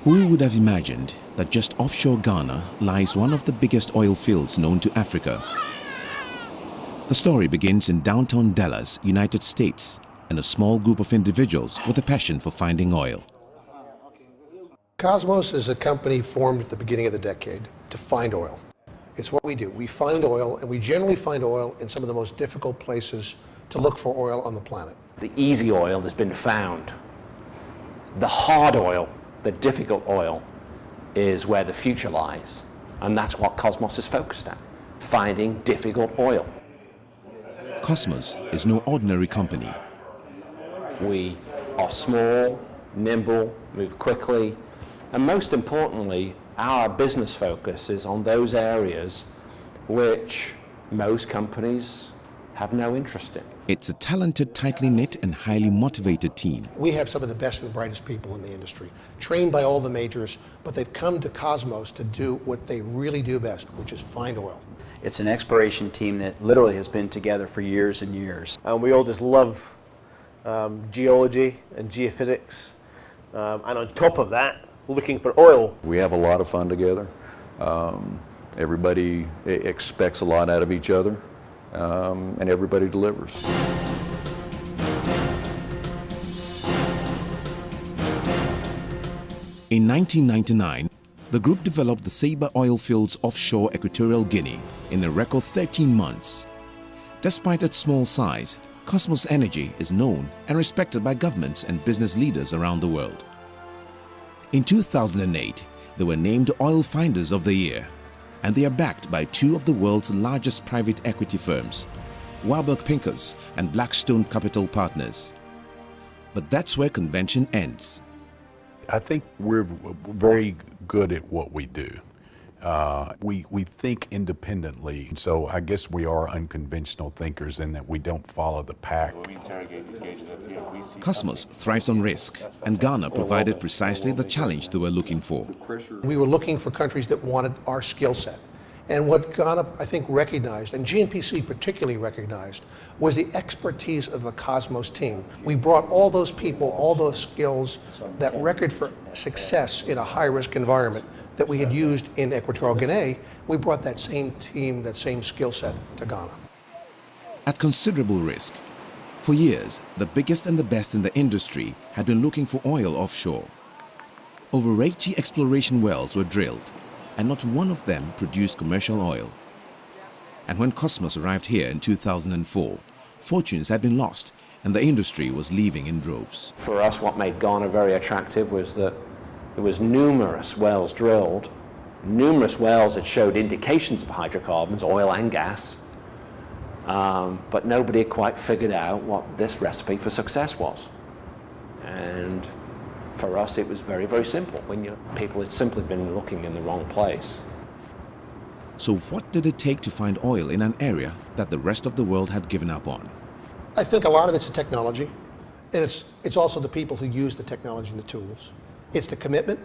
Who would have imagined that just offshore Ghana lies one of the biggest oil fields known to Africa? The story begins in downtown Dallas, United States, and a small group of individuals with a passion for finding oil. Kosmos is a company formed at the beginning of the decade to find oil. It's what we do. We find oil, and we generally find oil in some of the most difficult places to look for oil on the planet. The easy oil has been found. The hard oil, the difficult oil, is where the future lies. And that's what Kosmos is focused at, finding difficult oil. Kosmos is no ordinary company. We are small, nimble, move quickly, and most importantly, our business focus is on those areas which most companies have no interest in. It's a talented, tightly knit and highly motivated team. We have some of the best and brightest people in the industry, trained by all the majors, but they've come to Kosmos to do what they really do best, which is find oil. It's an exploration team that literally has been together for years and years. And we all just love geology and geophysics, and on top of that, looking for oil. We have a lot of fun together. Everybody expects a lot out of each other, and everybody delivers. In 1999, the group developed the Sabre oil fields offshore Equatorial Guinea in a record 13 months. Despite its small size, Kosmos Energy is known and respected by governments and business leaders around the world. In 2008, they were named Oil Finders of the Year, and they are backed by two of the world's largest private equity firms, Warburg Pincus and Blackstone Capital Partners. But that's where convention ends. I think we're very good at what we do. We think independently, so I guess we are unconventional thinkers in that we don't follow the pack. Kosmos thrives on risk, and Ghana provided precisely the challenge they were looking for. We were looking for countries that wanted our skill set. And what Ghana, I think, recognized, and GNPC particularly recognized, was the expertise of the Kosmos team. We brought all those people, all those skills, that record for success in a high-risk environment that we had used in Equatorial Guinea. We brought that same team, that same skill set to Ghana. At considerable risk, for years, the biggest and the best in the industry had been looking for oil offshore. Over 80 exploration wells were drilled, and not one of them produced commercial oil. And when Kosmos arrived here in 2004, fortunes had been lost and the industry was leaving in droves. For us, what made Ghana very attractive was that there was numerous wells drilled, numerous wells that showed indications of hydrocarbons, oil and gas, but nobody had quite figured out what this recipe for success was. And for us, it was very, very simple. People had simply been looking in the wrong place. So what did it take to find oil in an area that the rest of the world had given up on? I think a lot of it's the technology, and it's also the people who use the technology and the tools. It's the commitment.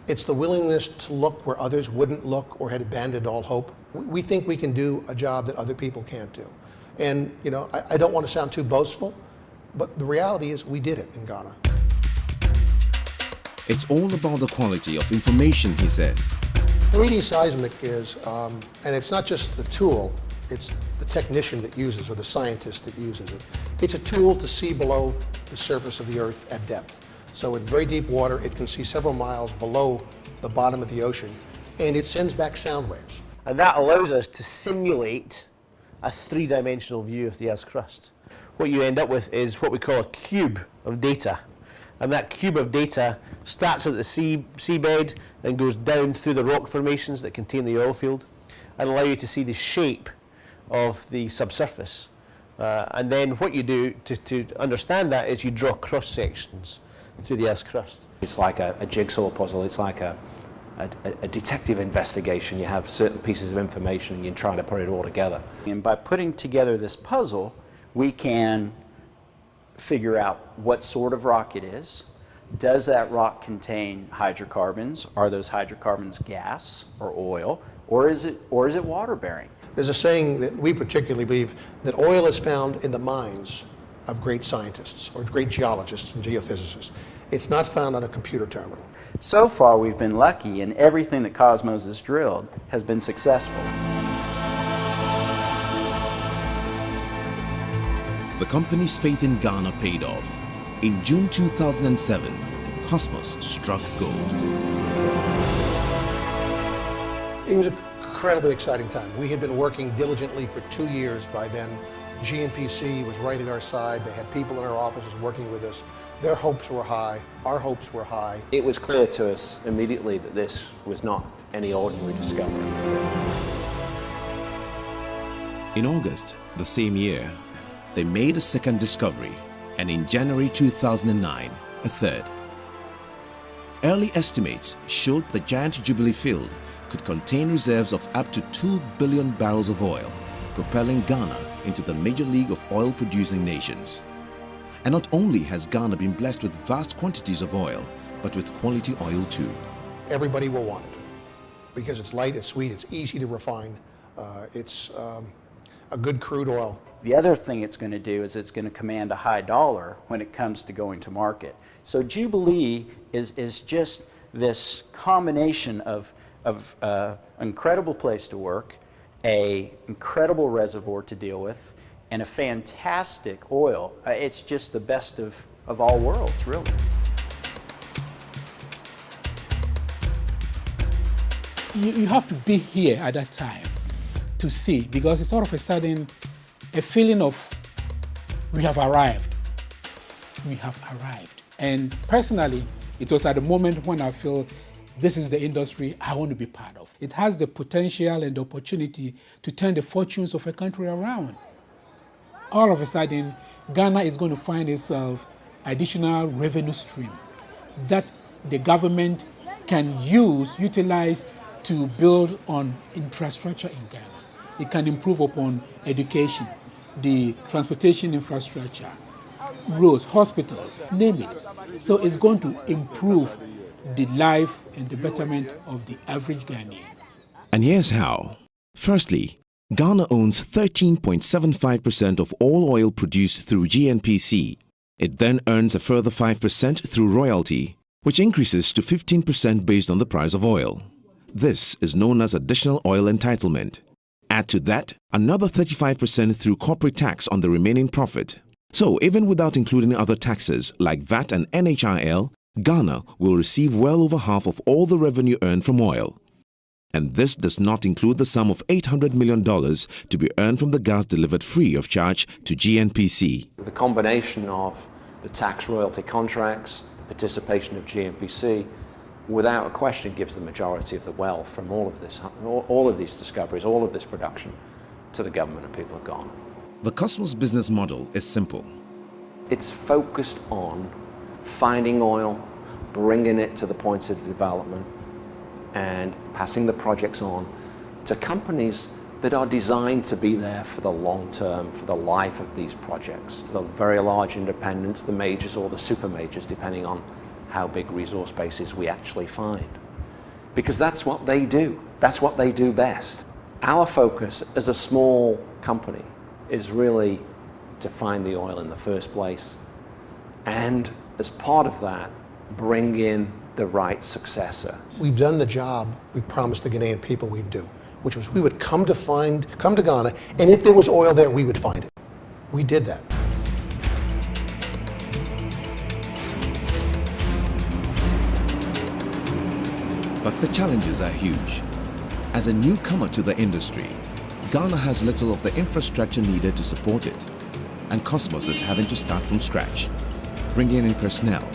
It's the willingness to look where others wouldn't look or had abandoned all hope. We think we can do a job that other people can't do. And I don't want to sound too boastful, but the reality is we did it in Ghana. It's all about the quality of information, he says. 3D seismic is, and it's not just the tool, it's the technician that uses or the scientist that uses it. It's a tool to see below the surface of the earth at depth. So in very deep water, it can see several miles below the bottom of the ocean, and it sends back sound waves. And that allows us to simulate a three-dimensional view of the Earth's crust. What you end up with is what we call a cube of data. And that cube of data starts at the seabed and goes down through the rock formations that contain the oil field and allow you to see the shape of the subsurface. And then what you do to understand that is you draw cross sections through the Earth's crust. It's like a jigsaw puzzle. It's like a detective investigation. You have certain pieces of information and you're trying to put it all together. And by putting together this puzzle, we can figure out what sort of rock it is. Does that rock contain hydrocarbons? Are those hydrocarbons gas or oil? Or is it water bearing? There's a saying that we particularly believe that oil is found in the minds of great scientists or great geologists and geophysicists. It's not found on a computer terminal. So far, we've been lucky, and everything that Kosmos has drilled has been successful. The company's faith in Ghana paid off. In June 2007, Kosmos struck gold. It was an incredibly exciting time. We had been working diligently for 2 years by then. GNPC was right at our side. They had people in our offices working with us. Their hopes were high. Our hopes were high. It was clear to us immediately that this was not any ordinary discovery. In August the same year, they made a second discovery, and in January 2009, a third. Early estimates showed the giant Jubilee field could contain reserves of up to 2 billion barrels of oil, propelling Ghana into the major league of oil-producing nations. And not only has Ghana been blessed with vast quantities of oil, but with quality oil too. Everybody will want it because it's light, it's sweet, it's easy to refine. It's a good crude oil. The other thing it's going to do is it's going to command a high dollar when it comes to going to market. So Jubilee is just this combination of incredible place to work, a incredible reservoir to deal with, and a fantastic oil. It's just the best of all worlds, really. You have to be here at that time to see, because it's all of a sudden a feeling of we have arrived. We have arrived. And personally, it was at the moment when I feel this is the industry I want to be part of. It has the potential and the opportunity to turn the fortunes of a country around. All of a sudden, Ghana is going to find itself additional revenue stream that the government can utilize to build on infrastructure in Ghana. It can improve upon education, the transportation infrastructure, roads, hospitals, name it. So it's going to improve the life and the betterment of the average Ghanaian. And here's how. Firstly, Ghana owns 13.75% of all oil produced through GNPC. It then earns a further 5% through royalty, which increases to 15% based on the price of oil. This is known as additional oil entitlement. Add to that another 35% through corporate tax on the remaining profit. So even without including other taxes like VAT and NHIL, Ghana will receive well over half of all the revenue earned from oil. And this does not include the sum of $800 million to be earned from the gas delivered free of charge to GNPC. The combination of the tax royalty contracts, the participation of GNPC, without a question gives the majority of the wealth from all of this, all of these discoveries, all of this production to the government and people of Ghana. The Kosmos business model is simple. It's focused on finding oil, bringing it to the points of development, and passing the projects on to companies that are designed to be there for the long term, for the life of these projects. The very large independents, the majors or the super majors, depending on how big resource bases we actually find. Because that's what they do. That's what they do best. Our focus as a small company is really to find the oil in the first place, and as part of that, bring in the right successor. We've done the job we promised the Ghanaian people we'd do, which was we would come to Ghana, and if there was oil there, we would find it. We did that. But the challenges are huge. As a newcomer to the industry, Ghana has little of the infrastructure needed to support it, and Kosmos is having to start from scratch, bringing in personnel,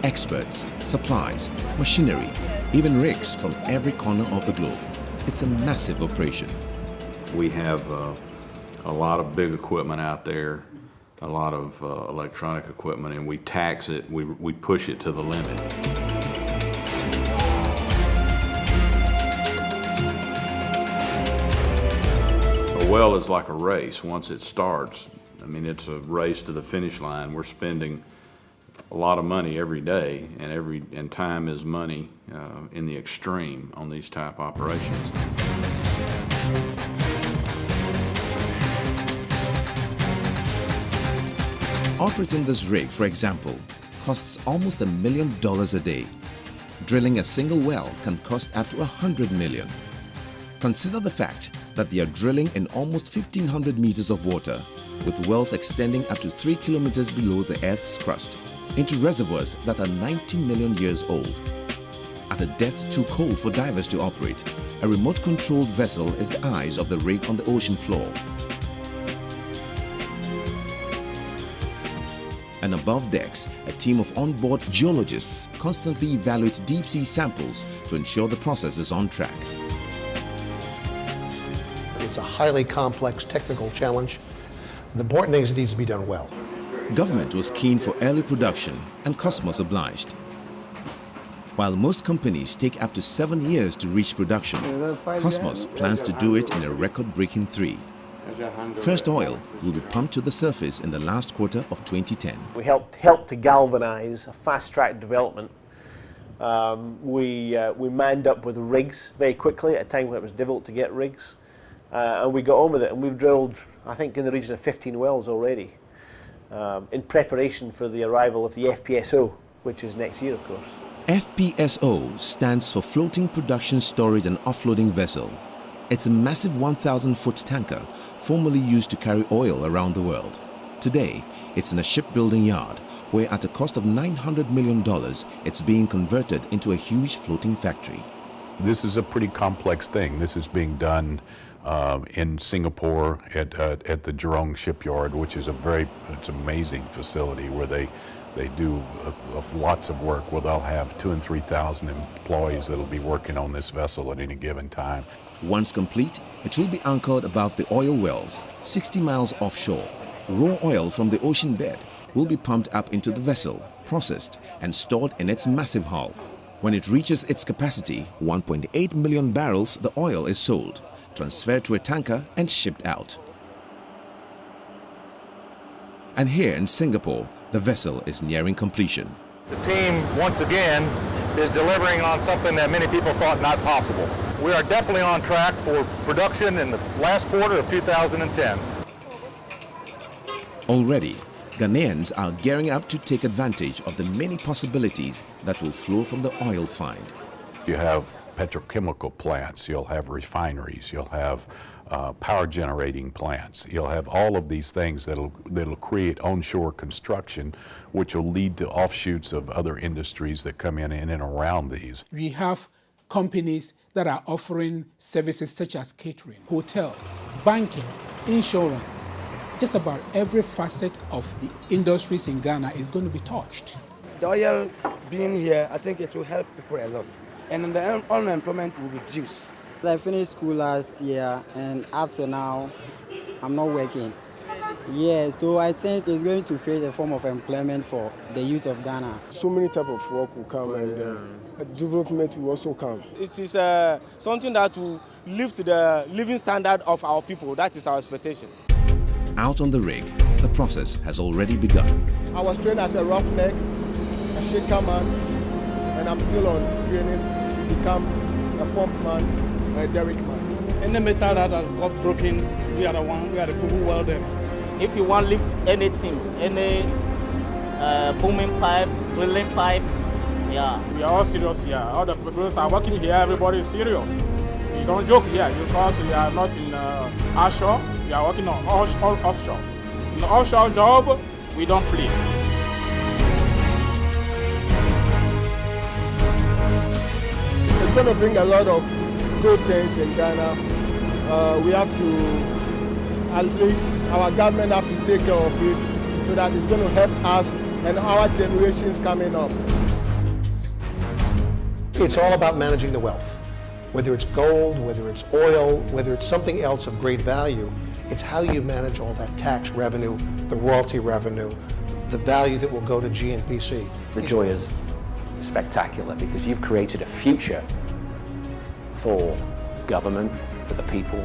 experts, supplies, machinery, even rigs from every corner of the globe. It's a massive operation. We have a lot of big equipment out there, a lot of electronic equipment, and we tax it, we push it to the limit. A well is like a race. Once it starts, I mean, it's a race to the finish line. We're spending a lot of money every day, and time is money in the extreme on these type operations. Operating this rig, for example, costs almost $1 million a day. Drilling a single well can cost up to $100 million. Consider the fact that they are drilling in almost 1,500 meters of water, with wells extending up to 3 kilometers below the Earth's crust, into reservoirs that are 90 million years old. At a depth too cold for divers to operate, a remote-controlled vessel is the eyes of the rig on the ocean floor. And above decks, a team of onboard geologists constantly evaluate deep-sea samples to ensure the process is on track. It's a highly complex technical challenge. The important thing is it needs to be done well. Government was keen for early production and Kosmos obliged. While most companies take up to 7 years to reach production, Kosmos plans to do it in a record-breaking 3. First oil will be pumped to the surface in the last quarter of 2010. We helped to galvanise a fast-track development. We manned up with rigs very quickly at a time when it was difficult to get rigs. And we got on with it, and we've drilled, I think, in the region of 15 wells already, in preparation for the arrival of the FPSO, which is next year, of course. FPSO stands for Floating Production Storage and Offloading Vessel. It's a massive 1,000-foot tanker formerly used to carry oil around the world. Today, it's in a shipbuilding yard where at a cost of $900 million, it's being converted into a huge floating factory. This is a pretty complex thing. This is being done in Singapore at the Jurong shipyard, which is it's an amazing facility where they do lots of work, where they'll have 2,000 and 3,000 employees that'll be working on this vessel at any given time. Once complete, it will be anchored above the oil wells, 60 miles offshore. Raw oil from the ocean bed will be pumped up into the vessel, processed, and stored in its massive hull. When it reaches its capacity, 1.8 million barrels, the oil is sold, transferred to a tanker, and shipped out. And here in Singapore, the vessel is nearing completion. The team, once again, is delivering on something that many people thought not possible. We are definitely on track for production in the last quarter of 2010. Already, Ghanaians are gearing up to take advantage of the many possibilities that will flow from the oil find. You have petrochemical plants, you'll have refineries, you'll have power generating plants, you'll have all of these things that'll create onshore construction, which will lead to offshoots of other industries that come in and around these. We have companies that are offering services such as catering, hotels, banking, insurance. Just about every facet of the industries in Ghana is going to be touched. The oil being here, I think it will help people a lot. And the unemployment will reduce. I finished school last year, and up to now, I'm not working. Yeah, so I think it's going to create a form of employment for the youth of Ghana. So many types of work will come, and development will also come. It is something that will lift the living standard of our people. That is our expectation. Out on the rig, the process has already begun. I was trained as a roughneck, a shaker man, and I'm still on training to become a pump man and a derrick man. Any metal that has got broken, we are the people who weld them. If you want to lift anything, any booming pipe, drilling pipe, yeah. We are all serious here. All the people are working here, everybody is serious. You don't joke here because we are not in offshore, we are working on offshore. In the offshore job, we don't play. It's going to bring a lot of good things in Ghana. We have to, at least our government have to take care of it so that it's going to help us and our generations coming up. It's all about managing the wealth. Whether it's gold, whether it's oil, whether it's something else of great value, it's how you manage all that tax revenue, the royalty revenue, the value that will go to GNPC. The joy is spectacular because you've created a future for government, for the people,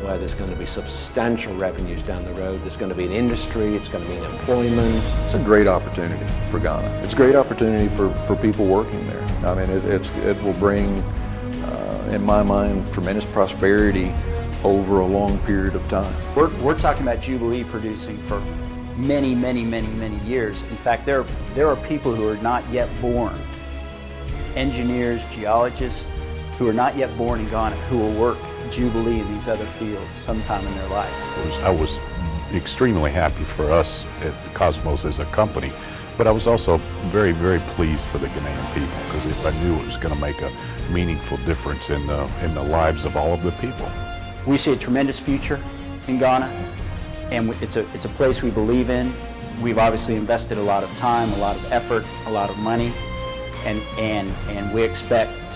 where there's going to be substantial revenues down the road. There's going to be an industry, it's going to mean employment. It's a great opportunity for Ghana. It's a great opportunity for people working there. I mean, it will bring, in my mind, tremendous prosperity over a long period of time. We're talking about Jubilee producing for many, many, many, many years. In fact, there are people who are not yet born, engineers, geologists, who are not yet born in Ghana, who will work Jubilee in these other fields sometime in their life. I was extremely happy for us at Kosmos as a company, but I was also very, very pleased for the Ghanaian people, because I knew it was going to make a meaningful difference in the lives of all of the people. We see a tremendous future in Ghana, and it's a place we believe in. We've obviously invested a lot of time, a lot of effort, a lot of money, and we expect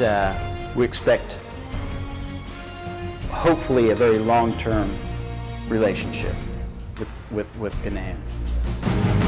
hopefully a very long-term relationship with Ghanaians.